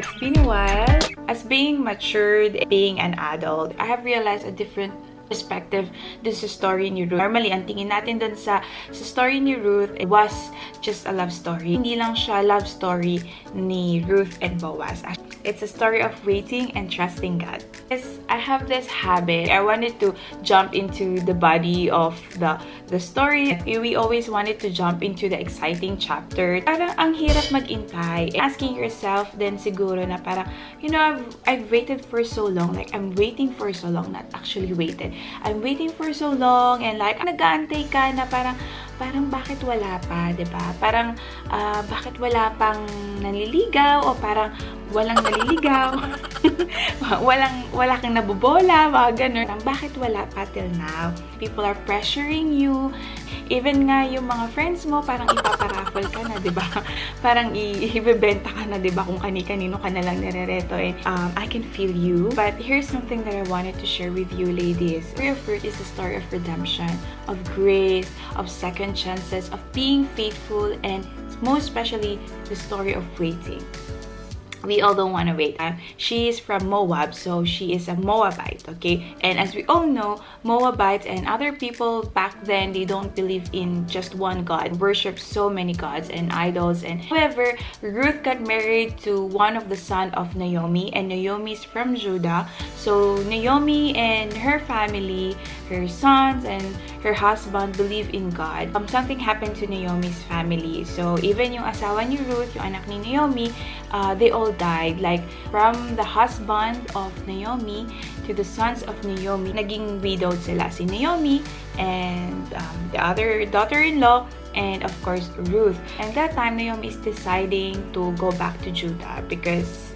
It's been a while. As being matured, being an adult, I have realized a different perspective dun sa story ni Ruth. Normally, ang tingin natin dun sa story ni Ruth, it was just a love story. Hindi lang siya love story ni Ruth and Boaz. It's a story of waiting and trusting God. Yes, I have this habit. I wanted to jump into the body of the story. We always wanted to jump into the exciting chapter. Parang ang hirap mag-intay. Asking yourself then siguro na parang, you know, I've waited for so long. Like, I'm waiting for so long, not actually waited. I'm waiting for so long and like, nag-aantay ka na parang bakit wala pa, diba? Parang, bakit wala pang nanliligaw o parang walang naliligaw. wala kang nabobola, mga ganun. Bakit wala pa till now? People are pressuring you. Even nga yung mga friends mo, parang ipaparaffle ka na, diba? Parang ibebenta ka na, diba? Kung kani-kanino ka na lang nirereto. And, I can feel you. But here's something that I wanted to share with you, ladies. The story of Ruth is the story of redemption, of grace, of second chances, of being faithful, and most especially, the story of waiting. We all don't want to wait. She is from Moab, so she is a Moabite, okay? And as we all know, Moabites and other people back then, they don't believe in just one God. Worship so many gods and idols. And however, Ruth got married to one of the son of Naomi, and Naomi is from Judah. So Naomi and her family, her sons and her husband believe in God. Something happened to Naomi's family. So even yung asawa ni Ruth, yung anak ni Naomi, they all died. Like, from the husband of Naomi to the sons of Naomi, naging widowed sila. Si Naomi and the other daughter-in-law, and of course Ruth. And that time, Naomi is deciding to go back to Judah because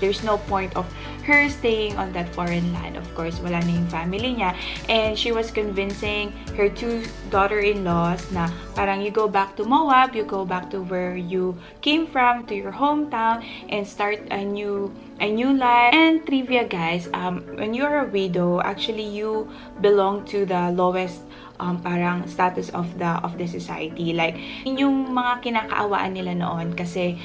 there's no point of her staying on that foreign land. Of course, wala na yung family niya. And she was convincing her two daughter-in-laws na parang you go back to Moab, you go back to where you came from, to your hometown, and start a new life. And trivia, guys, when you're a widow, actually you belong to the lowest parang status of the society. Like, yung mga kinakaawaan nila noon kasi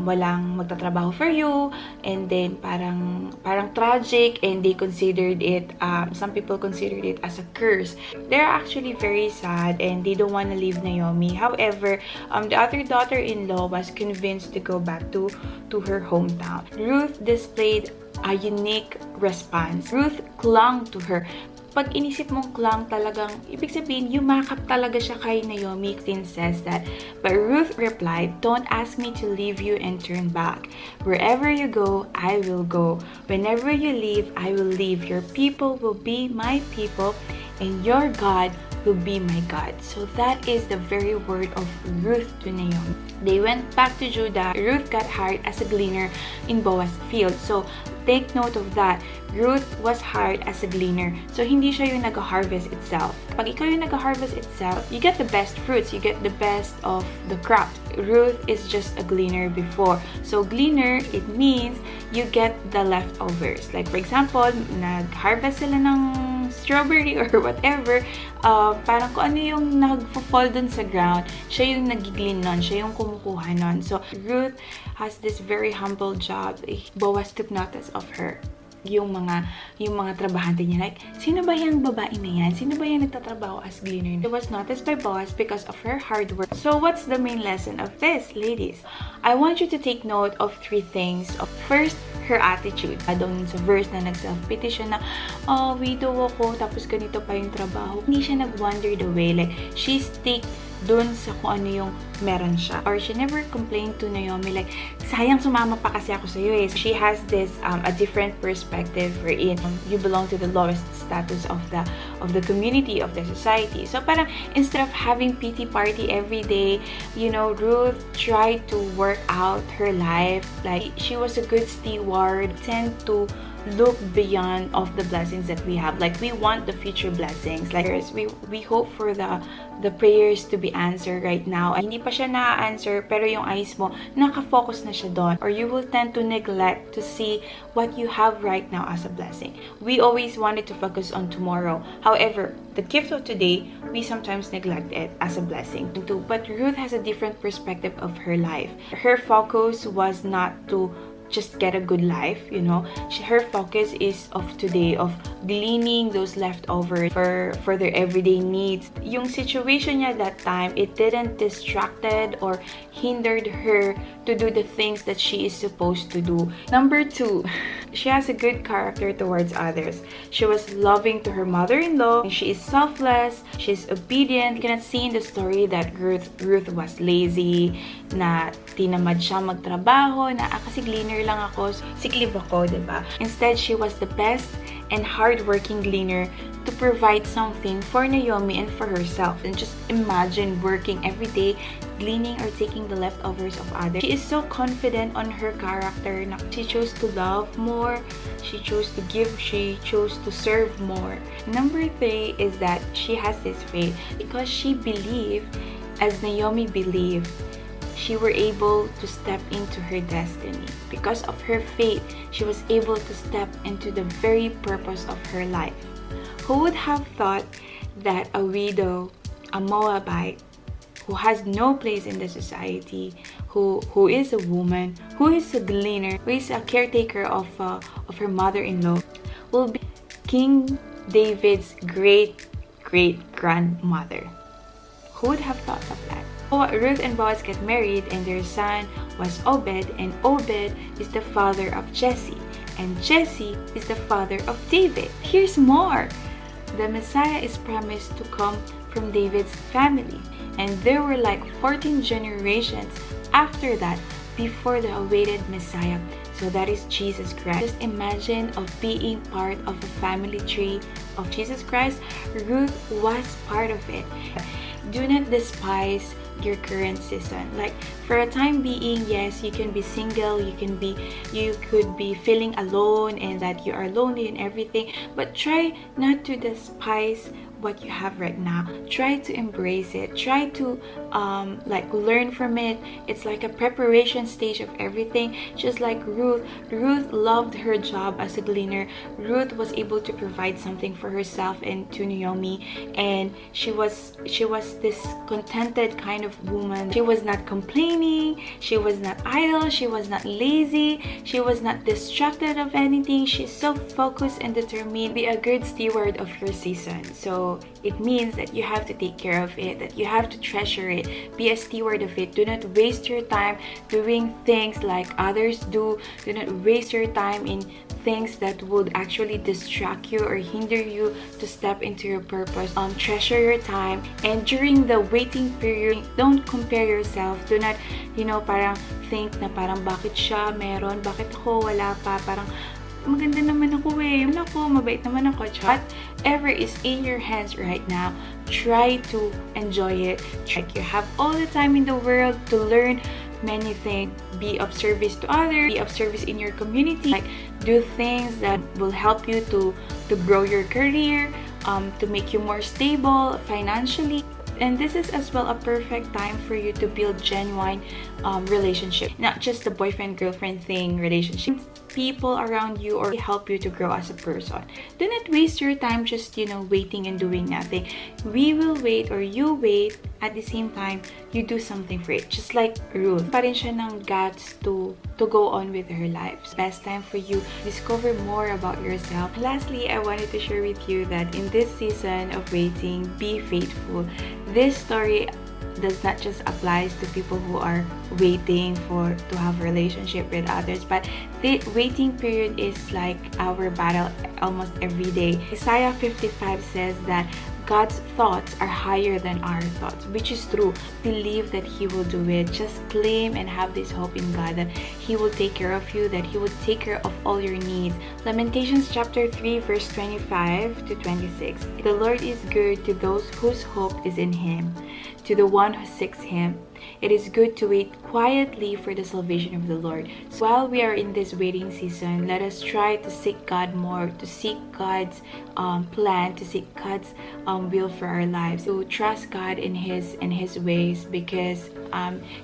walang magtatrabaho for you, and then parang tragic, and they considered it, some people considered it as a curse. They're actually very sad and they don't want to leave Naomi. However, the other daughter-in-law was convinced to go back to her hometown. Ruth displayed a unique response. Ruth clung to her. Pag inisip mong clung, talagang, ibig sabihin, yumakap talaga siya kay Naomi. It says that, but Ruth replied, "Don't ask me to leave you and turn back. Wherever you go, I will go. Whenever you leave, I will leave. Your people will be my people, and your God will be my God." So that is the very word of Ruth to Naomi. They went back to Judah. Ruth got hired as a gleaner in Boaz's field. So take note of that. Ruth was hired as a gleaner. So hindi siya yung nag-harvest itself. Pag ikaw yung nag-harvest itself, you get the best fruits. You get the best of the crop. Ruth is just a gleaner before. So gleaner, it means you get the leftovers. Like for example, nag-harvest sila ng strawberry or whatever, parang kung ano yung nag-fall dun sa ground, siya yung nag-glean nun, siya yung kumukuha nun. So Ruth has this very humble job. Boaz took notice of her. Yung mga trabahante niya, like, sino ba yung babae na yan? Sino ba yung nagtatrabaho as gleaner? It was noticed by Boaz because of her hard work. So what's the main lesson of this, ladies? I want you to take note of 3 things. First, her attitude. Doon sa verse na nag-self-pity siya na, oh, widow ako, tapos ganito pa yung trabaho. Hindi siya nag-wander the way. Like, she stick dun sa kung ano yung meron siya. Or she never complained to Naomi like, sayang sumama pa kasi ako sa'yo eh. She has this, a different perspective wherein you belong to the lowest status of the community, of the society. So parang, instead of having pity party every day, you know, Ruth tried to work out her life. Like, she was a good steward, tend to look beyond of the blessings that we have. Like, we want the future blessings. Like, we hope for the prayers to be answered right now. Hindi pa siya na-answer, pero yung eyes mo, nakafocus na siya doon. Or you will tend to neglect to see what you have right now as a blessing. We always wanted to focus on tomorrow. However, the gift of today, we sometimes neglect it as a blessing. But Ruth has a different perspective of her life. Her focus was not to just get a good life, you know. Her focus is of today, of gleaning those leftovers for their everyday needs. Yung situation niya that time, it didn't distracted or hindered her to do the things that she is supposed to do. Number 2, she has a good character towards others. She was loving to her mother-in-law. She is selfless. She's obedient. You cannot see in the story that Ruth was lazy, na tinamad siya magtrabaho, na kasi gleaner lang ako, sick leave ako, diba? Instead, she was the best and hardworking gleaner to provide something for Naomi and for herself. And just imagine working every day, gleaning or taking the leftovers of others. She is so confident on her character. She chose to love more, she chose to give, she chose to serve more. Number 3 is that she has this faith. Because she believed, as Naomi believed, she were able to step into her destiny. Because of her faith, she was able to step into the very purpose of her life. Who would have thought that a widow, a Moabite, who has no place in the society, who is a woman, who is a gleaner, who is a caretaker of her mother-in-law, will be King David's great-great-grandmother? Who would have thought of that? Ruth and Boaz get married, and their son was Obed, and Obed is the father of Jesse, and Jesse is the father of David. Here's more. The Messiah is promised to come from David's family, and there were like 14 generations after that before the awaited Messiah. So that is Jesus Christ. Just imagine of being part of a family tree of Jesus Christ. Ruth was part of it. Do not despise your current season. Like, for a time being, yes, you can be single, you could be feeling alone and that you are lonely and everything, but try not to despise what you have right now. Try to embrace it. Try to like learn from it. It's like a preparation stage of everything. Just like Ruth loved her job as a gleaner. Ruth was able to provide something for herself and to Naomi, and she was this contented kind of woman. She was not complaining, she was not idle, she was not lazy, she was not distracted of anything. She's so focused and determined. Be a good steward of your season. So it means that you have to take care of it, that you have to treasure it, be a steward of it. Do not waste your time doing things like others do. Do not waste your time in things that would actually distract you or hinder you to step into your purpose. Treasure your time, and during the waiting period, don't compare yourself. Do not, parang think na parang bakit siya meron, bakit ako wala pa, parang maganda naman ako wala ko, mabait naman ako. Whatever is in your hands right now, try to enjoy it. You have all the time in the world to learn many things. Be of service to others, be of service in your community, like do things that will help you to grow your career, to make you more stable financially. And this is as well a perfect time for you to build genuine relationship, not just the boyfriend-girlfriend thing relationship. People around you or help you to grow as a person. Do not waste your time just waiting and doing nothing. We will wait, or you wait, at the same time you do something for it. Just like Ruth, pa rin siya ng guts to go on with her life. Best time for you to discover more about yourself. Lastly, I wanted to share with you that in this season of waiting, be faithful. This story does not just applies to people who are waiting to have a relationship with others, but the waiting period is like our battle almost every day. Isaiah 55 says that God's thoughts are higher than our thoughts, which is true. Believe that He will do it. Just claim and have this hope in God that He will take care of you, that He will take care of all your needs. Lamentations chapter 3 verse 25 to 26. The Lord is good to those whose hope is in Him, to the one who seeks Him. It is good to wait quietly for the salvation of the Lord. So while we are in this waiting season, let us try to seek God more, to seek God's plan, to seek God's will for our lives. To trust God in His ways, because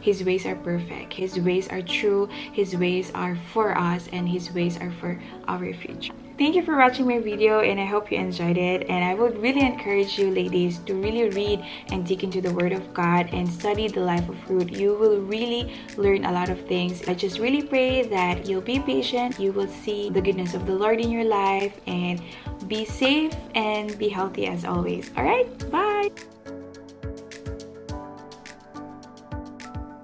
His ways are perfect. His ways are true. His ways are for us, and His ways are for our future. Thank you for watching my video, and I hope you enjoyed it. And I would really encourage you ladies to really read and dig into the Word of God and study the life of Ruth. You will really learn a lot of things. I just really pray that you'll be patient, you will see the goodness of the Lord in your life, and be safe and be healthy as always. Alright, bye!